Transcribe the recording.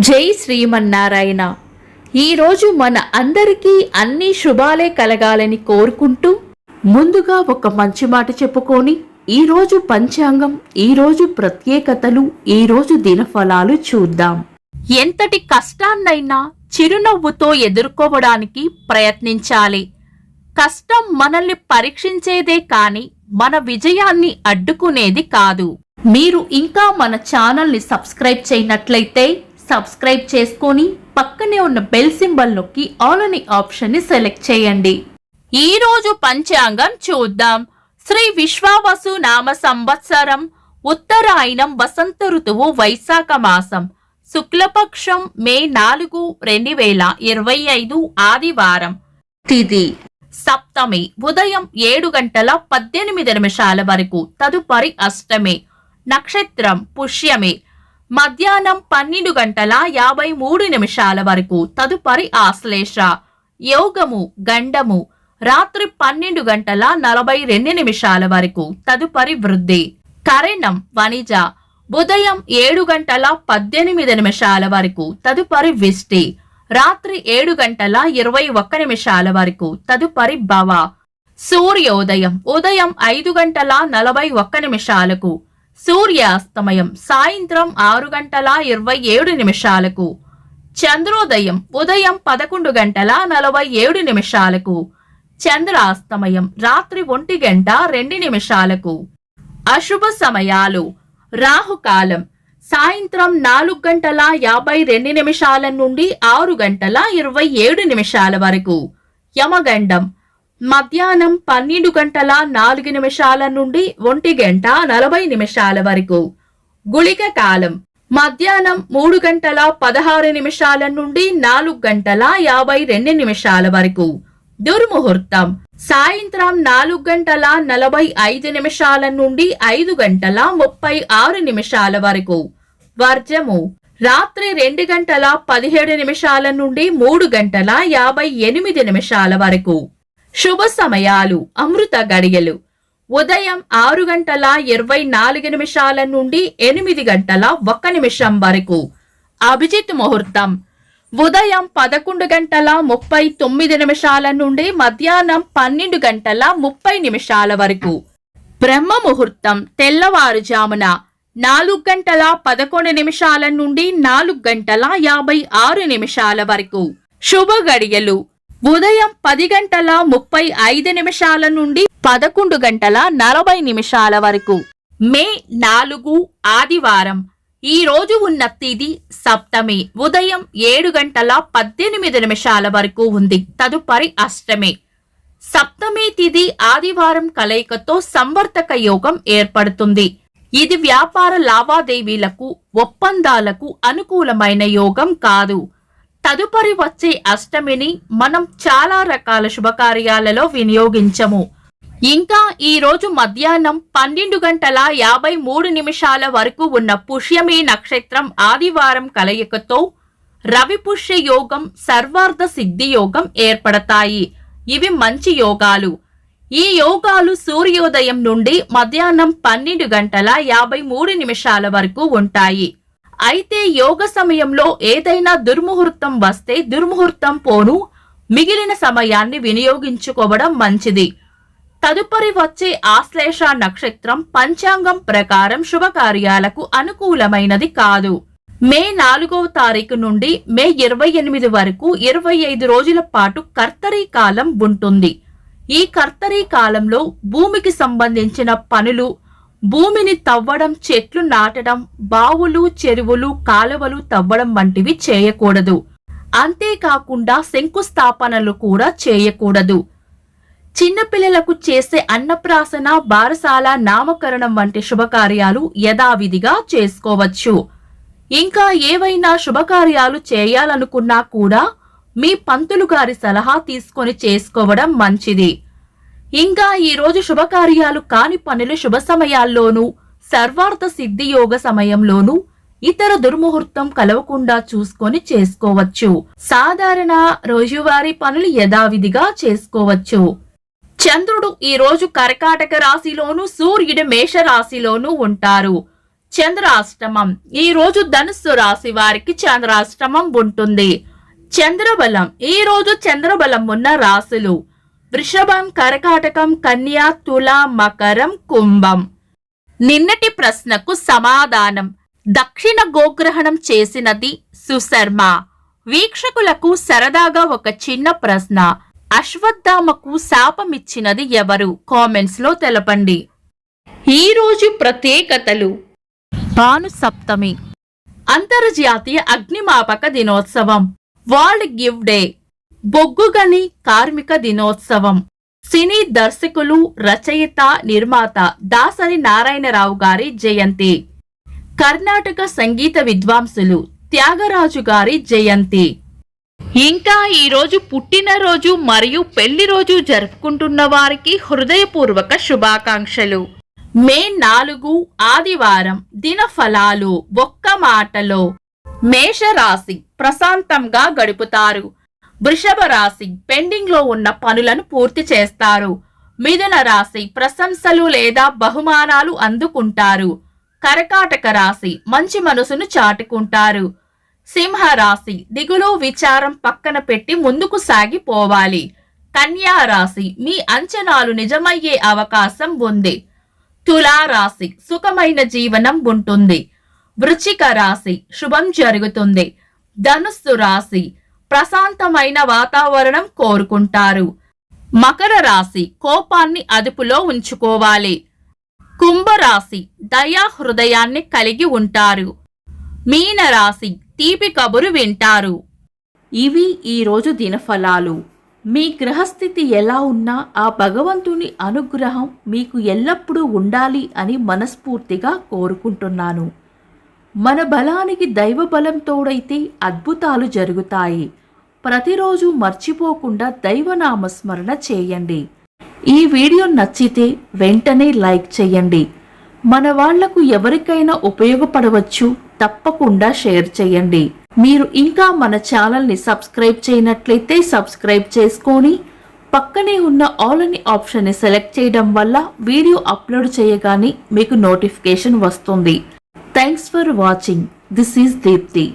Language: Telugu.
జై శ్రీమన్నారాయణ. ఈరోజు మన అందరికీ అన్ని శుభాలే కలగాలని కోరుకుంటూ ముందుగా ఒక మంచి మాట చెప్పుకొని ఈరోజు పంచాంగం, ఈరోజు ప్రత్యేకతలు, ఈరోజు దినఫలాలు చూద్దాం. ఎంతటి కష్టాన్నైనా చిరునవ్వుతో ఎదుర్కోవడానికి ప్రయత్నించాలి. కష్టం మనల్ని పరీక్షించేదే కాని మన విజయాన్ని అడ్డుకునేది కాదు. మీరు ఇంకా మన ఛానల్ని సబ్స్క్రైబ్ చేయనట్లయితే సబ్స్క్రైబ్ చేసుకొని పక్కనే ఉన్న బెల్ సింబల్ నొక్కి ఆల్ అనే ఆప్షన్ ని సెలెక్ట్ చేయండి. ఈ రోజు పంచాంగం చూద్దాం. శ్రీ విశ్వావసు నామ సంవత్సరం, ఉత్తరాయణం, వసంత ఋతువు, వైశాఖ మాసం, శుక్లపక్షం, మే 4, 2025 ఆదివారం. తిథి సప్తమి, ఉదయం 7:18 వరకు, తదుపరి అష్టమి. నక్షత్రం పుష్యమి, మధ్యాహ్నం 12:53 వరకు, తదుపరి ఆశ్లేష. యోగము గండము, రాత్రి 12:42 వరకు, తదుపరి వృద్ధి. కరణం వణిజ, ఉదయం 7:18 వరకు, తదుపరి విష్టి. రాత్రి 7:21 వరకు, తదుపరి భవ. సూర్యోదయం ఉదయం 5:41, సూర్యాస్తమయం సాయంత్రం 6:27. చంద్రోదయం ఉదయం 11:47, చంద్రాస్తమయం రాత్రి 1:02. అశుభ సమయాలు: రాహుకాలం సాయంత్రం 4:52 నుండి 6:27 వరకు. యమగండం మధ్యాహ్నం 12:04 నుండి 1:40 వరకు. గుళిక కాలం మధ్యాహ్నం 3:16 నుండి 4:52 వరకు. దుర్ముహూర్తం సాయంత్రం 4:45 నుండి 5:36 వరకు. వర్జము రాత్రి 2:17 నుండి 3:58 వరకు. శుభ సమయాలు: అమృత గడియలు ఉదయం 6:24 నుండి 8:01 వరకు. అభిజిత్ ముహూర్తం ఉదయం 11:39 నుండి మధ్యాహ్నం 12:30 వరకు. బ్రహ్మ ముహూర్తం తెల్లవారుజామున 4:11 నుండి 4:56 వరకు. శుభ గడియలు ఉదయం 10:35 నుండి 11:40 వరకు. మే 4 ఆదివారం. ఈ రోజు ఉన్న తిథి సప్తమి, ఉదయం 7:18 వరకు ఉంది, తదుపరి అష్టమి. సప్తమి తిథి ఆదివారం కలయికతో సంవర్తక యోగం ఏర్పడుతుంది. ఇది వ్యాపార లావాదేవీలకు, ఒప్పందాలకు అనుకూలమైన యోగం కాదు. తదుపరి వచ్చే అష్టమిని మనం చాలా రకాల శుభకార్యాలలో వినియోగించము. ఇంకా ఈ రోజు మధ్యాహ్నం 12:53 వరకు ఉన్న పుష్యమి నక్షత్రం ఆదివారం కలయికతో రవిపుష్య యోగం, సర్వార్థ సిద్ధి యోగం ఏర్పడతాయి. ఇవి మంచి యోగాలు. ఈ యోగాలు సూర్యోదయం నుండి మధ్యాహ్నం 12:53 వరకు ఉంటాయి. అయితే యోగ సమయంలో ఏదైనా దుర్ముహూర్తం వస్తే దుర్ముహూర్తం పోను మిగిలిన సమయాన్ని వినియోగించుకోవడం మంచిది. తదుపరి వచ్చే ఆశ్లేష నక్షత్రం పంచాంగం ప్రకారం శుభకార్యాలకు అనుకూలమైనది కాదు. మే 4వ తారీఖు నుండి మే 28 వరకు 25 రోజుల పాటు కర్తరీ కాలం ఉంటుంది. ఈ కర్తరీ కాలంలో భూమికి సంబంధించిన పనులు, భూమిని తవ్వడం, చెట్లు నాటడం, బావులు, చెరువులు, కాలువలు తవ్వడం వంటివి చేయకూడదు. అంతేకాకుండా శంకుస్థాపనలు కూడా చేయకూడదు. చిన్నపిల్లలకు చేసే అన్నప్రాసన, బారసాల, నామకరణం వంటి శుభకార్యాలు యథావిధిగా చేసుకోవచ్చు. ఇంకా ఏవైనా శుభకార్యాలు చేయాలనుకున్నా కూడా మీ పంతులు గారి సలహా తీసుకొని చేసుకోవడం మంచిది. ఇంకా ఈ రోజు శుభకార్యాలు కాని పనులు శుభ సమయాల్లోనూ, సర్వార్థ సిద్ధి యోగ సమయంలోనూ, ఇతర దుర్ముహూర్తం కలవకుండా చూసుకొని చేసుకోవచ్చు. సాధారణ రోజువారీ పనులు యథావిధిగా చేసుకోవచ్చు. చంద్రుడు ఈ రోజు కర్కాటక రాశిలోను, సూర్యుడు మేష రాశిలోనూ ఉంటారు. చంద్రాష్టమం. ఈ రోజు ధనుస్సు రాశి వారికి చంద్రాష్టమం ఉంటుంది. చంద్రబలం. ఈ రోజు చంద్రబలం ఉన్న రాశులు వృషభం, కర్కాటకం, కన్య, తుల, మకరం, కుంభం. నిన్నటి ప్రశ్నకు సమాధానం. దక్షిణ గోగ్రహణం చేసినది సుశర్మ. వీక్షకులకు సరదాగా ఒక చిన్న ప్రశ్న. అశ్వత్థామకు శాపమిచ్చినది ఎవరు? కామెంట్స్ లో తెలపండి. ఈ రోజు ప్రత్యేకతలు. భాను సప్తమి, అంతర్జాతీయ అగ్నిమాపక దినోత్సవం, వరల్డ్ గివ్ డే, బొగ్గుగని కార్మిక దినోత్సవం, సినీ దర్శకులు, రచయిత, నిర్మాత దాసరి నారాయణరావు గారి జయంతి, కర్ణాటక సంగీత విద్వాంసులు త్యాగరాజు గారి జయంతి. ఇంకా ఈరోజు పుట్టినరోజు మరియు పెళ్లి రోజు జరుపుకుంటున్న వారికి హృదయపూర్వక శుభాకాంక్షలు. మే 4 ఆదివారం. దిన ఫలాలు. ఒక్క మాటలో మేషరాశి ప్రశాంతంగా గడుపుతారు. వృషభ రాశి పెండింగ్ లో ఉన్న పనులను పూర్తి చేస్తారు. మిథున రాశి ప్రశంసలు లేదా బహుమానాలు అందుకుంటారు. కర్కాటక రాశి మంచి మనసును చాటుకుంటారు. సింహ రాశి దిగులు విచారం పక్కన పెట్టి ముందుకు సాగిపోవాలి. కన్యా రాశి మీ అంచనాలు నిజమయ్యే అవకాశం ఉంది. తులా రాశి సుఖమైన జీవనం ఉంటుంది. వృశ్చిక రాశి శుభం జరుగుతుంది. ధనుస్సు రాశి ప్రశాంతమైన వాతావరణం కోరుకుంటారు. మకర రాశి కోపాన్ని అదుపులో ఉంచుకోవాలి. కుంభరాశి దయా హృదయాన్ని కలిగి ఉంటారు. మీన రాశి తీపి కబురు వింటారు. ఇవి ఈరోజు దినఫలాలు. మీ గ్రహస్థితి ఎలా ఉన్నా ఆ భగవంతుని అనుగ్రహం మీకు ఎల్లప్పుడూ ఉండాలి అని మనస్ఫూర్తిగా కోరుకుంటున్నాను. మన బలానికి దైవ బలం తోడైతే అద్భుతాలు జరుగుతాయి. ప్రతిరోజు మర్చిపోకుండా దైవనామస్మరణ చేయండి. ఈ వీడియో నచ్చితే వెంటనే లైక్ చేయండి. మన వాళ్లకు ఎవరికైనా ఉపయోగపడవచ్చు. తప్పకుండా షేర్ చేయండి. మీరు ఇంకా మన ఛానల్ని సబ్స్క్రైబ్ చేయనట్లయితే సబ్స్క్రైబ్ చేసుకొని పక్కనే ఉన్న ఆల్ అని ఆప్షన్ని సెలెక్ట్ చేయడం వల్ల వీడియో అప్లోడ్ చేయగానే మీకు నోటిఫికేషన్ వస్తుంది. Thanks for watching. This is Deepti.